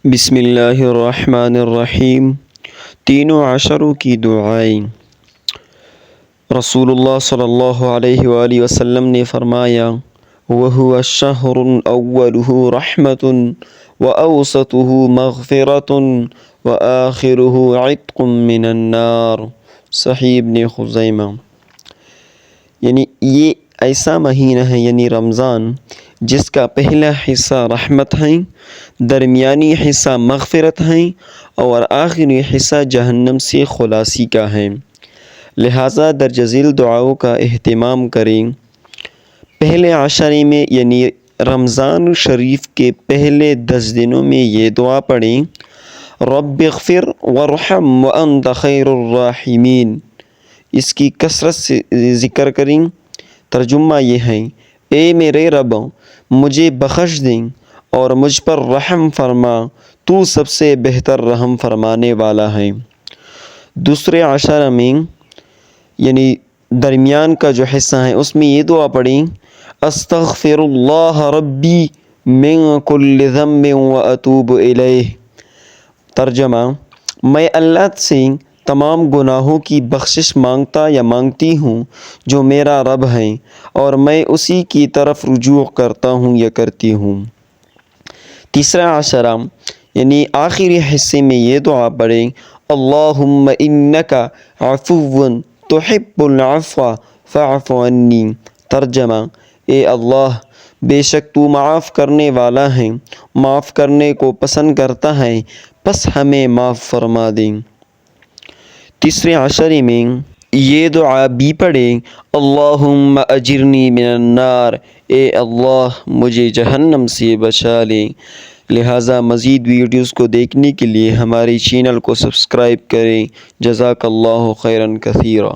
بسم اللہ الرحمن الرحیم۔ تینوں عشروں کی دعائیں۔ رسول اللہ صلی اللہ علیہ وآلہ وسلم نے فرمایا، وَهُوَ الشَّهْرُ أَوَّلُهُ رَحْمَةٌ وَأَوْسَطُهُ مَغْفِرَةٌ وَآخِرُهُ عِتْقٌ مِّنَ النَّارِ۔ صحیح ابن خزیمہ۔ یعنی یہ ایسا مہینہ ہے یعنی رمضان جس کا پہلا حصہ رحمت ہے، درمیانی حصہ مغفرت ہے اور آخری حصہ جہنم سے خلاصی کا ہے، لہٰذا درج ذیل دعاؤں کا اہتمام کریں۔ پہلے عشرے میں یعنی رمضان شریف کے پہلے 10 دنوں میں یہ دعا پڑھیں، رب اغفر وارحم وانت خیر الراحمین۔ اس کی کثرت سے ذکر کریں۔ ترجمہ یہ ہے، اے میرے رب مجھے بخش دیں اور مجھ پر رحم فرما، تو سب سے بہتر رحم فرمانے والا ہے۔ دوسرے عشرہ میں یعنی درمیان کا جو حصہ ہے اس میں یہ دعا پڑھیں، استغفر اللہ ربی من کل ذنب واتوب الیہ۔ ترجمہ، میں اللہ سے تمام گناہوں کی بخشش مانگتا یا مانگتی ہوں جو میرا رب ہے، اور میں اسی کی طرف رجوع کرتا ہوں یا کرتی ہوں۔ تیسرا عشرہ یعنی آخری حصے میں یہ دعا پڑھیں، اللہم انک عفو تحب العفو فاعف عنی۔ ترجمہ، اے اللہ بے شک تو معاف کرنے والا ہے، معاف کرنے کو پسند کرتا ہے، پس ہمیں معاف فرما دیں۔ تیسرے عشرے میں یہ دعا بھی پڑھیں، اللہم اجرنی من النار، اے اللہ مجھے جہنم سے بچا لیں۔ لہٰذا مزید ویڈیوز کو دیکھنے کے لیے ہمارے چینل کو سبسکرائب کریں۔ جزاک اللہ خیرا کثیرا۔